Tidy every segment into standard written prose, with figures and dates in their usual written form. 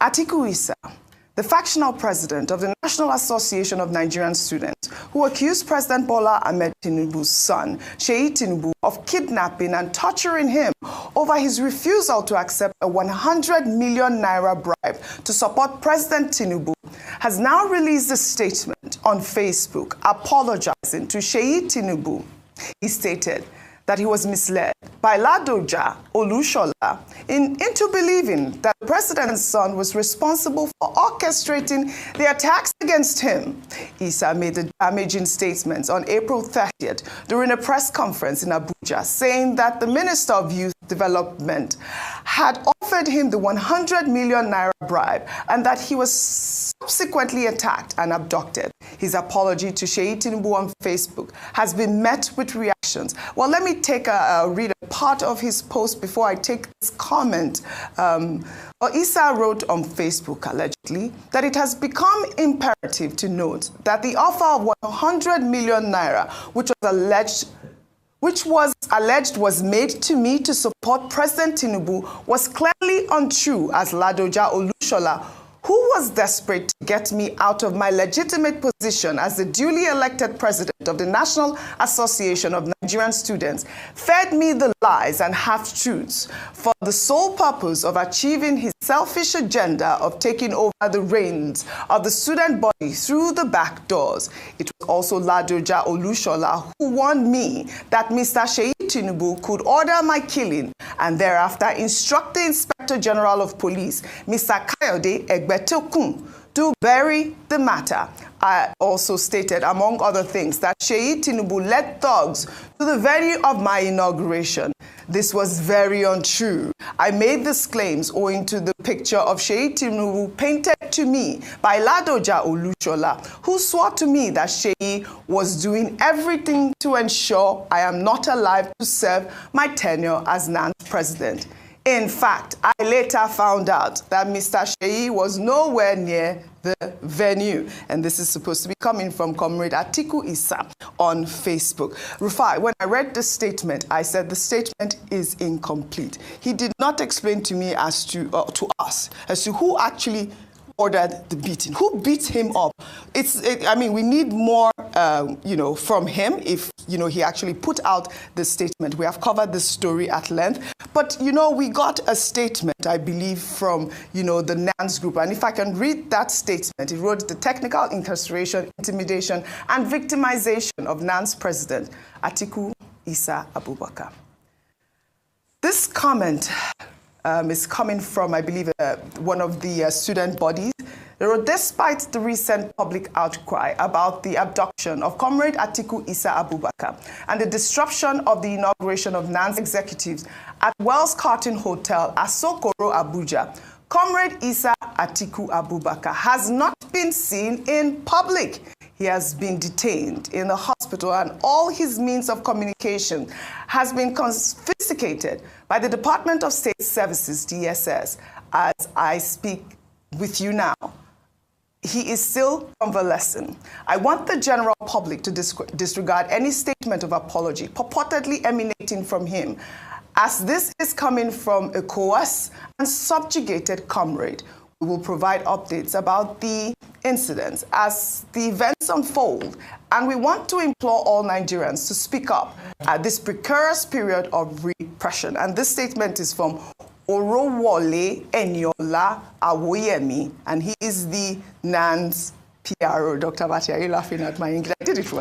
Atiku Issa, the factional president of the National Association of Nigerian Students, who accused President Bola Ahmed Tinubu's son, Sheyi Tinubu, of kidnapping and torturing him over his refusal to accept a 100 million naira bribe to support President Tinubu, has now released a statement on Facebook apologizing to Sheyi Tinubu. He stated that he was misled by Ladoja Olushola into believing that the president's son was responsible for orchestrating the attacks against him. Issa made the damaging statements on April 30th during a press conference in Abuja, saying that the Minister of Youth Development had offered him the 100 million naira bribe and that he was subsequently attacked and abducted. His apology to Sheyi Tinubu on Facebook has been met with reactions. Well, let me read a part of his post before I take this comment. Issa wrote on Facebook, allegedly, that it has become imperative to note that the offer of 100 million naira, which was alleged was made to me to support President Tinubu, was clearly untrue, as Ladoja Olushola, who was desperate to get me out of my legitimate position as the duly elected president of the National Association of Nigerian Students, fed me the lies and half-truths for the sole purpose of achieving his selfish agenda of taking over the reins of the student body through the back doors. It was also Ladoja Olushola who warned me that Mr. Sheyi Tinubu could order my killing and thereafter instruct the Inspector General of Police, Mr. Kayode Egbetokun, to bury the matter. I also stated, among other things, that Sheyi Tinubu led thugs to the venue of my inauguration. This was very untrue. I made these claims owing to the picture of Sheyi Tinubu painted to me by Ladoja Olushola, who swore to me that Sheyi was doing everything to ensure I am not alive to serve my tenure as NAN's president. In fact, I later found out that Mr. Sheyi was nowhere near the venue. And this is supposed to be coming from Comrade Atiku Issa on Facebook. Rufai, when I read the statement, I said the statement is incomplete. He did not explain to me as to us as to who actually ordered the beating. Who beat him up? I mean, we need more, from him if, he actually put out the statement. We have covered this story at length. But, we got a statement, I believe, from, the NANS group. And if I can read that statement, it wrote the technical incarceration, intimidation, and victimization of NANS president, Atiku Issa Abubakar. This comment is coming from, I believe, one of the student bodies. They wrote, despite the recent public outcry about the abduction of Comrade Atiku Issa Abubakar and the disruption of the inauguration of NAN's executives at Wells Carton Hotel, Asokoro, Abuja, Comrade Issa Atiku Abubakar has not been seen in public. He has been detained in the hospital and all his means of communication has been confiscated by the Department of State Services, DSS. As I speak with you now, he is still convalescent. I want the general public to disregard any statement of apology purportedly emanating from him, as this is coming from a coerced and subjugated comrade. We will provide updates about the incidents as the events unfold, and we want to implore all Nigerians to speak up at this precarious period of repression. And this statement is from Orowole Eniola Awoyemi, and he is the NANS PRO. Dr. Bati, are you laughing at my English? I did it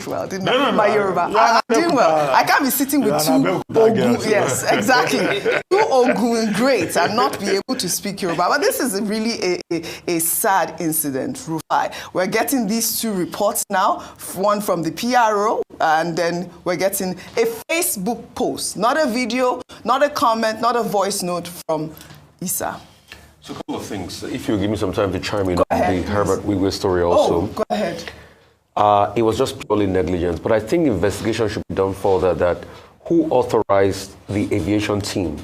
well, didn't I? My Yoruba. I'm doing well. I can't be sitting with two Ogun. Yes, exactly. Two Ogun greats and not be able to speak Yoruba. But this is really a sad incident, Rufai. We're getting these two reports now, one from the PRO, and then we're getting a Facebook post, not a video, not a comment, not a voice note from Issa. So a couple of things. If you give me some time to chime in on the Herbert Wigwe story also. Oh, go ahead. It was just purely negligence, but I think investigation should be done further that who authorized the aviation team,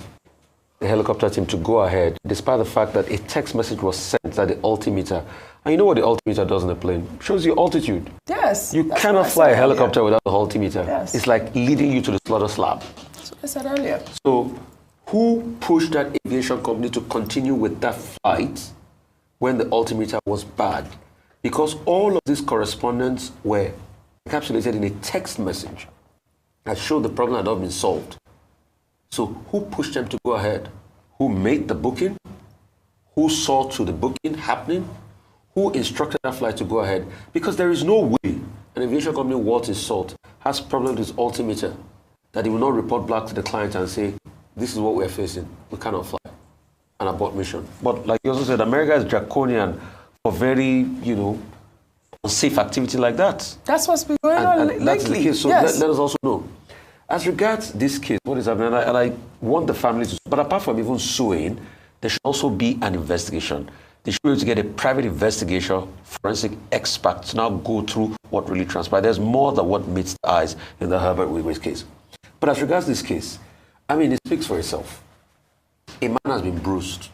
the helicopter team, to go ahead, despite the fact that a text message was sent at the altimeter. And you know what the altimeter does in a plane? It shows you altitude. Yes. You cannot fly a helicopter without the altimeter. Yes. It's like leading you to the slaughter slab. That's what I said earlier. So who pushed that aviation company to continue with that flight when the altimeter was bad? Because all of these correspondence were encapsulated in a text message that showed the problem had not been solved. So who pushed them to go ahead? Who made the booking? Who saw to the booking happening? Who instructed that flight to go ahead? Because there is no way an aviation company worth its salt has problems with its altimeter that it will not report back to the client and say, this is what we're facing. We cannot fly an abort mission. But like you also said, America is draconian for very, unsafe activity like that. That's what's been going on lately. That's the case. So yes. let us also know. As regards this case, what is happening, and I want the family to, but apart from even suing, there should also be an investigation. They should be able to get a private investigation, forensic expert to now go through what really transpired. There's more than what meets the eyes in the Herbert Wigwe case. But as regards this case, I mean, it speaks for itself. A man has been bruised.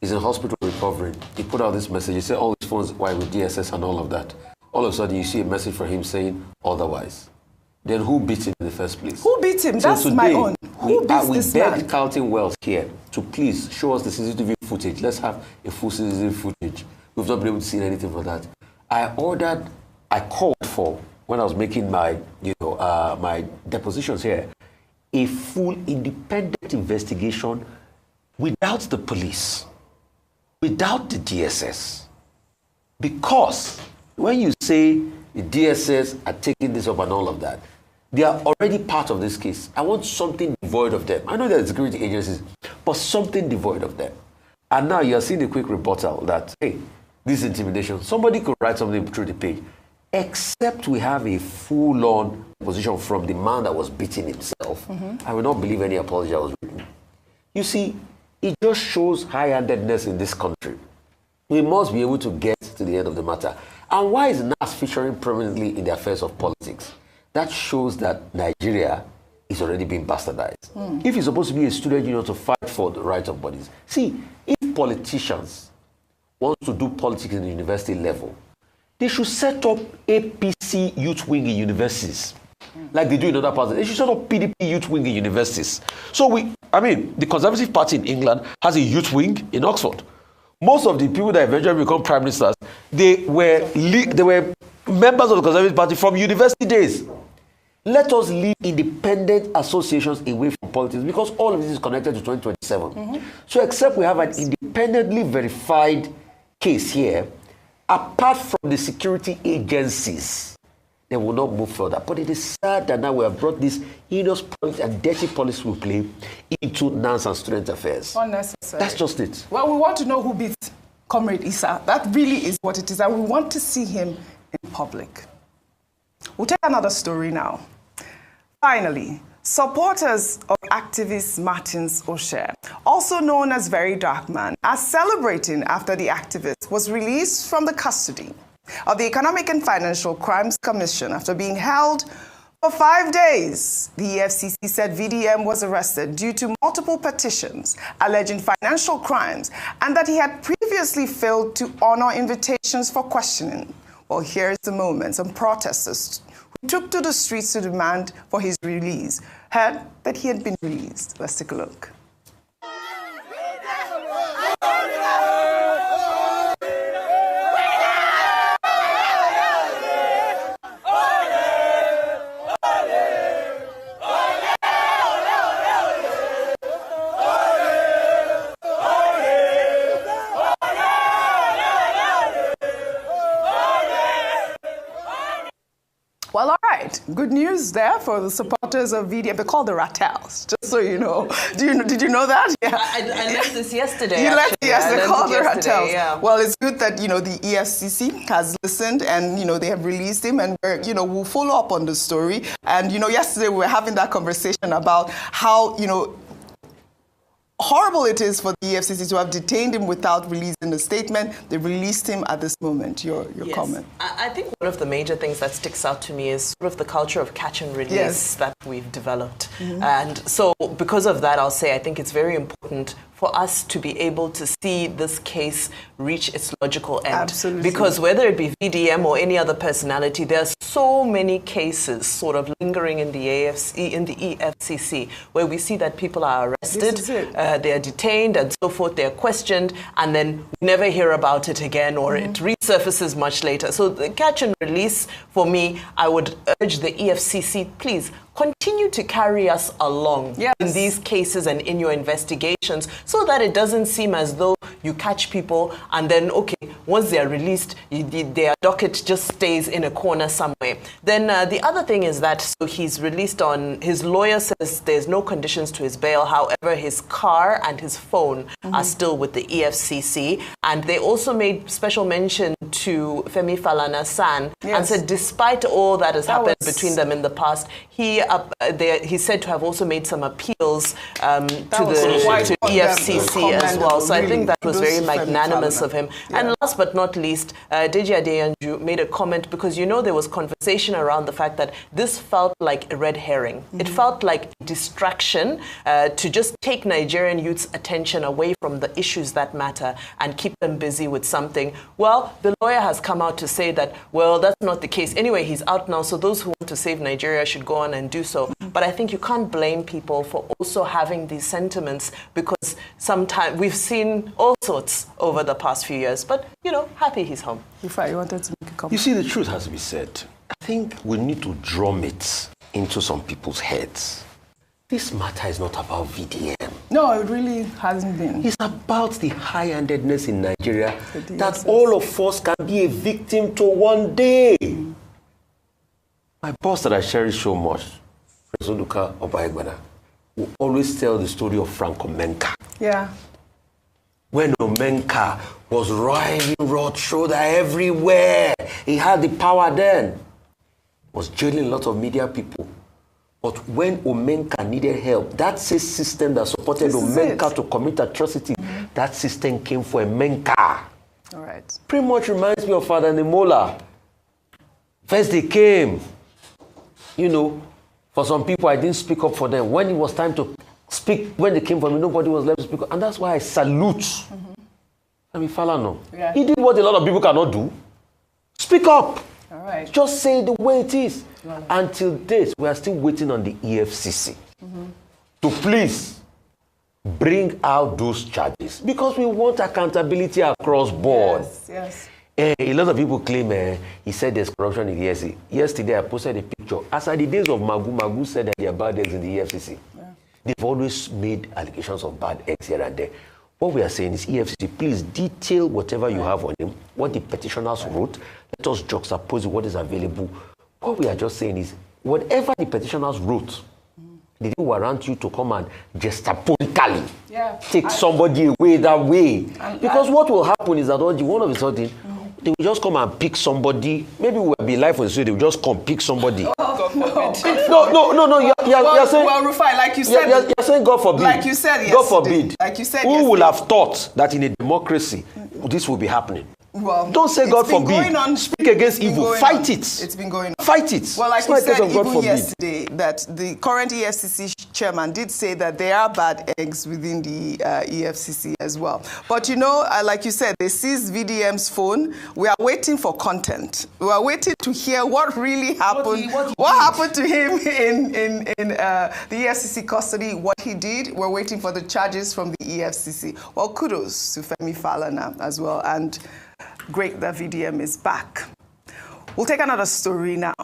He's in hospital recovering. He put out this message. He said all his phones were with DSS and all of that. All of a sudden, you see a message from him saying otherwise. Then who beat him in the first place? Who beat him? So that's today, my own. Who beats this man? We begged Carlton Wells here to please show us the CCTV footage. Let's have a full CCTV footage. We've not been able to see anything for that. I called for, when I was making my, my depositions here, a full independent investigation without the police, without the DSS. Because when you say the DSS are taking this up and all of that, they are already part of this case. I want something devoid of them. I know there are security agencies, but something devoid of them. And now you're seeing a quick rebuttal that, hey, this intimidation, somebody could write something through the page, except we have a full-on position from the man that was beating himself. I will not believe any apology that was written. You see, it just shows high-handedness in this country. We must be able to get to the end of the matter. And why is NAS featuring prominently in the affairs of politics? That shows that Nigeria is already being bastardized. If you're supposed to be a student union to fight for the rights of bodies, see, if politicians want to do politics in the university level, they should set up APC youth wing in universities, like they do in other parts. They should set up PDP youth wing in universities. So the Conservative Party in England has a youth wing in Oxford. Most of the people that eventually become prime ministers, they were members of the Conservative Party from university days. Let us leave independent associations away from politics, because all of this is connected to 2027. So except we have an independently verified case here, apart from the security agencies, they will not move further. But it is sad that now we have brought this heinous and dirty policy we play into NANS and student affairs. Unnecessary. That's just it. Well, we want to know who beat Comrade Issa. That really is what it is, and we want to see him in public. We'll take another story now. Finally, supporters of activist Martins Osher, also known as Very Dark Man, are celebrating after the activist was released from the custody of the Economic and Financial Crimes Commission after being held for 5 days. The EFCC said VDM was arrested due to multiple petitions alleging financial crimes and that he had previously failed to honor invitations for questioning. Well, here's the moment. Some protesters who took to the streets to demand for his release heard that he had been released. Let's take a look. Well, all right. Good news there for the supporters of VDM. They're called the Rattels, just so you know. Did you know that? Yeah. I learned this yesterday. You learned, yes, they're called the Rattels. Yeah. Well, it's good that, the EFCC has listened and, they have released him, and we'll follow up on the story. And, yesterday we were having that conversation about how, horrible it is for the EFCC to have detained him without releasing the statement. They released him at this moment. Your yes. comment. I think one of the major things that sticks out to me is sort of the culture of catch and release that we've developed. And so because of that, I'll say I think it's very important for us to be able to see this case reach its logical end. Absolutely. Because whether it be VDM or any other personality, there's so many cases sort of lingering in the EFCC, where we see that people are arrested, they are detained and so forth, they are questioned, and then we never hear about it again, or it resurfaces much later. So the catch and release, for me, I would urge the EFCC, please, continue to carry us along in these cases and in your investigations, so that it doesn't seem as though you catch people and then, okay, once they are released, their docket just stays in a corner somewhere. Then the other thing is that, so he's released on, his lawyer says there's no conditions to his bail. However, his car and his phone are still with the EFCC. And they also made special mention to Femi Falana-San and said, despite all that has happened between them in the past, he's said to have also made some appeals to EFCC as well. So I think that was very magnanimous of him. And last but not least, Deji Adeyanju made a comment, because there was conversation around the fact that this felt like a red herring. It felt like distraction to just take Nigerian youth's attention away from the issues that matter and keep them busy with something. Well, the lawyer has come out to say that, well, that's not the case. Anyway, he's out now, so those who want to save Nigeria should go on and do so. But I think you can't blame people for also having these sentiments, because sometimes we've seen all sorts over the past few years. But, happy he's home. You wanted to make a comment. You see, the truth has to be said. I think we need to drum it into some people's heads. This matter is not about VDM. No, it really hasn't been. It's about the high-handedness in Nigeria that all of us can be a victim to one day. My boss that I cherish so much, President Obaegbena, will always tell the story of Frank Omenka. Yeah. When Omenka was riding broad shoulder everywhere, he had the power then. Was jailing a lot of media people. But when Omenka needed help, that same system that supported Omenka to commit atrocity, that system came for Omenka. All right. Pretty much reminds me of Father Nemola. First they came, for some people I didn't speak up for them. When it was time to speak, when they came for me, nobody was left to speak up. And that's why I salute Falana. Yeah. He did what a lot of people cannot do. Speak up. All right. Just say the way it is. Until this, we are still waiting on the EFCC to please bring out those charges, because we want accountability across board. Yes. A lot of people claim he said there's corruption in the EFCC. Yesterday, I posted a picture. As at the days of Magu said that there are bad eggs in the EFCC. Yeah. They've always made allegations of bad eggs here and there. What we are saying is, EFCC, please detail whatever you have on him, what the petitioners wrote. Let us juxtapose what is available. What we are just saying is, whatever the petitioners wrote, they didn't warrant you to come and gestaponically take somebody away that way. Because what will happen is that one of a sudden, they will just come and pick somebody. Maybe we'll be live on the street, they will just come pick somebody. No. You're saying, well, Rufai, like you said, you're saying God forbid. Like you said yesterday. God forbid. Like you said Who yesterday. will have thought that in a democracy, this will be happening? Well, don't say God forbid. Speak against evil. Fight it. It's been going on. Fight it. Well, like you said even yesterday, that the current EFCC chairman did say that there are bad eggs within the EFCC as well. But like you said, they seized VDM's phone. We are waiting for content. We are waiting to hear what really happened. What happened to him in the EFCC custody, what he did. We're waiting for the charges from the EFCC. Well, kudos to Femi Falana as well. And great that VDM is back. We'll take another story now.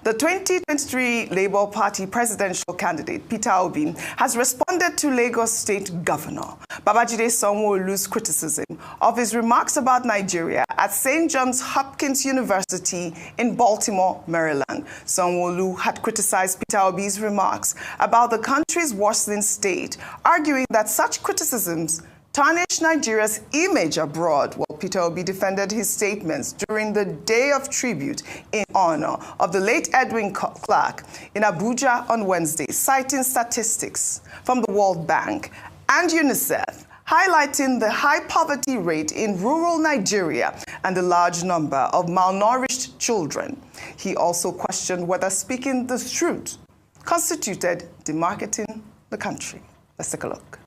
The 2023 Labour Party presidential candidate, Peter Obi, has responded to Lagos State Governor Babajide Sanwo-Olu's criticism of his remarks about Nigeria at St. Johns Hopkins University in Baltimore, Maryland. Sanwo-Olu had criticized Peter Obi's remarks about the country's worsening state, arguing that such criticisms tarnish Nigeria's image abroad. Well, Peter Obi defended his statements during the Day of Tribute in honor of the late Edwin Clark in Abuja on Wednesday, citing statistics from the World Bank and UNICEF, highlighting the high poverty rate in rural Nigeria and the large number of malnourished children. He also questioned whether speaking the truth constituted demarketing the country. Let's take a look.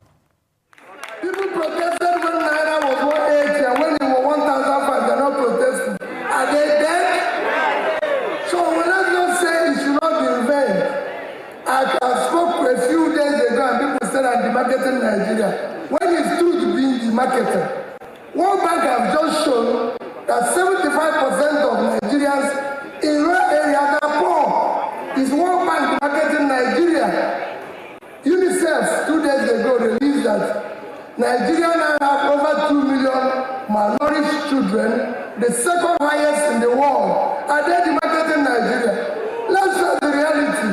People protested when Naira was 180 and when it was 1,500, they're not protesting. Are they dead? demarketing Nigeria when it's true to be demarketing. World Bank have just shown that 75% of Nigerians in rural areas are poor. Is World Bank demarketing Nigeria? UNICEF 2 days ago released that Nigeria now have over 2 million malnourished children, the second highest in the world. Are they demarketing Nigeria? Let's face the reality.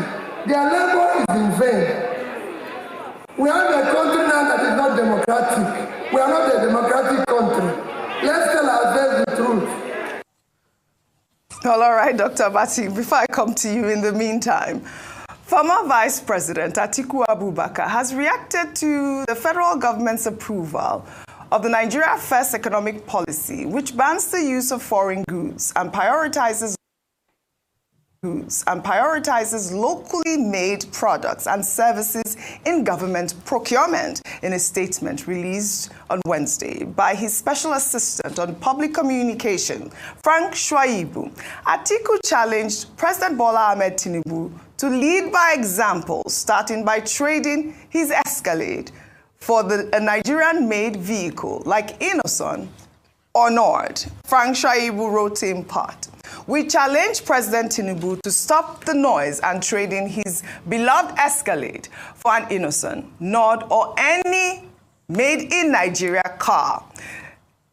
Their labor is in vain. We have a country now that is not democratic. We are not a democratic country. Let's tell ourselves the truth. Well, all right, Dr. Bati, before I come to you in the meantime, former Vice President Atiku Abubakar has reacted to the federal government's approval of the Nigeria First economic policy, which bans the use of foreign goods and prioritizes locally made products and services in government procurement. In a statement released on Wednesday by his special assistant on public communication, Frank Shwaibu, Atiku challenged President Bola Ahmed Tinubu to lead by example, starting by trading his Escalade for a Nigerian-made vehicle like Innoson or Nord. Frank Shwaibu wrote in part, "We challenge President Tinubu to stop the noise and trade in his beloved Escalade for an Innoson, Nord, or any made-in-Nigeria car.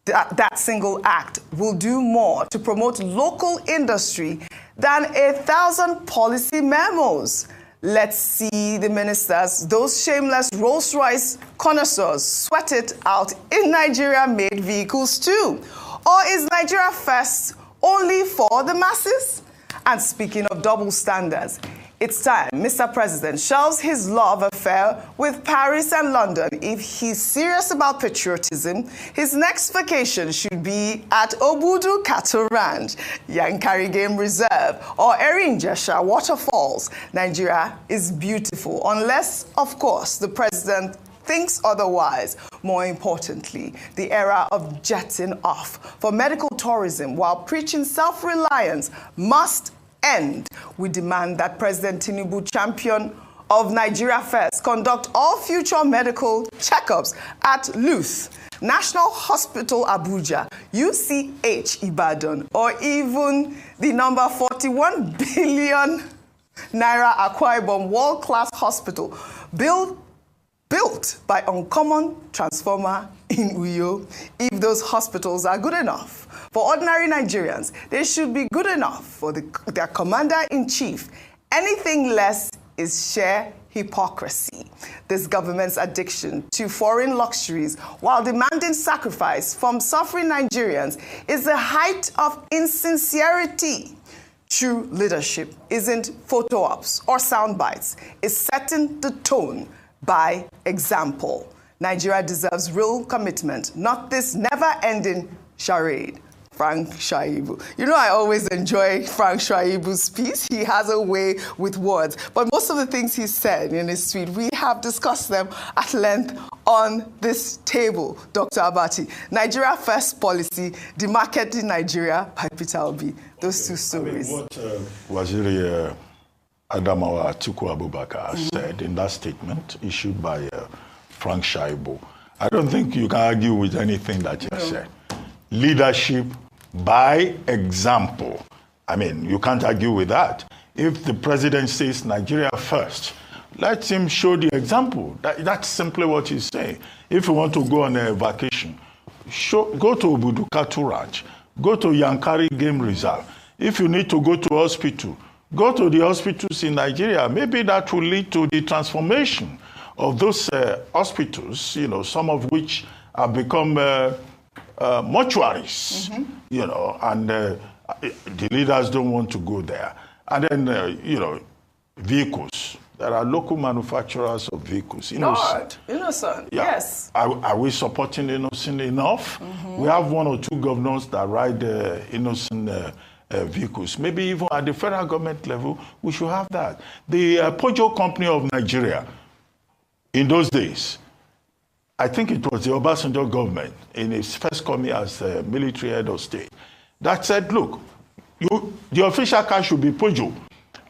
That single act will do more to promote local industry than 1,000 policy memos. Let's see the ministers, those shameless Rolls-Royce connoisseurs, sweat it out in Nigeria-made vehicles too. Or is Nigeria First only for the masses?" And speaking of double standards, it's time Mr. President shelves his love affair with Paris and London. If he's serious about patriotism, his next vacation should be at Obudu Cattle Ranch, Yankari Game Reserve, or Erinjesha Waterfalls. Nigeria is beautiful, unless, of course, the president thinks otherwise. More importantly, the era of jetting off for medical tourism while preaching self-reliance must end. We demand that President Tinubu, champion of Nigeria First, conduct all future medical checkups at LUTH, National Hospital Abuja, UCH Ibadan, or even the number 41 billion Naira Akwa Ibom world-class hospital built by Uncommon Transformer in Uyo. If those hospitals are good enough for ordinary Nigerians, they should be good enough for their commander-in-chief. Anything less is sheer hypocrisy. This government's addiction to foreign luxuries while demanding sacrifice from suffering Nigerians is the height of insincerity. True leadership isn't photo ops or sound bites. It's setting the tone by example. Nigeria deserves real commitment, not this never-ending charade. Frank Shwaibu. You know, I always enjoy Frank Shwaibu's piece. He has a way with words. But most of the things he said in his tweet, we have discussed them at length on this table, Dr. Abati. Nigeria First policy, demarketing Nigeria by Peter Obi. Those two stories. I mean, what Waziri Adamawa Atiku Abubakar said in that statement issued by Frank Shwaibu, I don't think you can argue with anything that you said. Leadership by example. I mean, you can't argue with that. If the president says Nigeria first, let him show the example. That's simply what he's saying. If you want to go on a vacation, go to Obudu Cattle Ranch, go to Yankari Game Reserve. If you need to go to hospital, go to the hospitals in Nigeria. Maybe that will lead to the transformation of those hospitals, you know, some of which have become mortuaries, you know, and the leaders don't want to go there. And then, you know, vehicles. There are local manufacturers of vehicles. Innocent, yeah. Yes. Are we supporting Innocent enough? We have one or two governors that ride Innocent vehicles. Maybe even at the federal government level, we should have that. The Pojo Company of Nigeria, in those days, I think it was the Obasanjo government in its first coming as military head of state that said, look, the official car should be Pojo.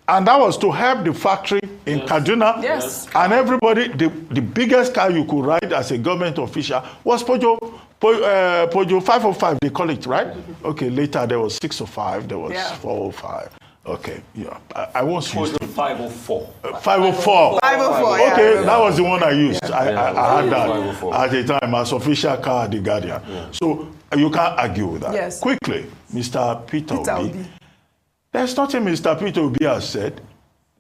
And that was to help the factory in Kaduna. Yes. And everybody, the biggest car you could ride as a government official was Pojo 505, they call it, right? Okay, later there was 605, there was 405. Okay, yeah. I once used 504. 504. 504, yeah. Okay, that was the one I used. Yeah. I had that at the time as official car at the Guardian. Yeah. So you can't argue with that. Yes. Quickly, Mr. Peter Obi. There's nothing Mr. Peter Obi has said.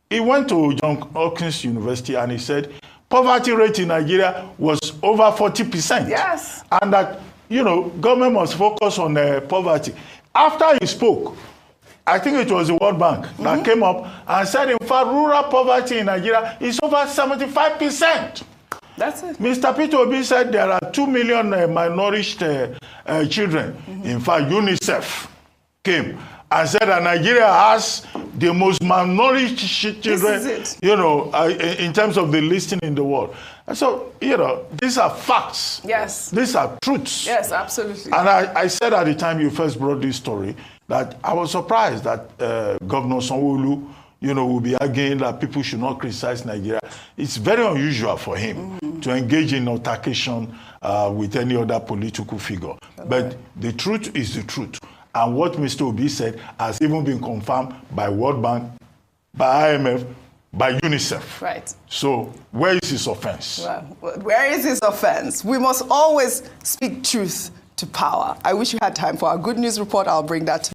He went to John Hopkins University and he said poverty rate in Nigeria was over 40%. Yes. And that, government must focus on poverty. After he spoke, I think it was the World Bank that came up and said, in fact, rural poverty in Nigeria is over 75%. That's it. Mr. Peter Obi said there are 2 million malnourished children. In fact, UNICEF came and said that Nigeria has the most malnourished children, in terms of the listing in the world. And so, these are facts. Yes. These are truths. Yes, absolutely. And I said at the time you first brought this story that I was surprised that Governor Sanwo-Olu, will be arguing that people should not criticize Nigeria. It's very unusual for him to engage in altercation with any other political figure. But the truth is the truth. And what Mr. Obi said has even been confirmed by World Bank, by IMF, by UNICEF. Right. So where is his offense? Well, where is his offense? We must always speak truth to power. I wish you had time for our good news report. I'll bring that to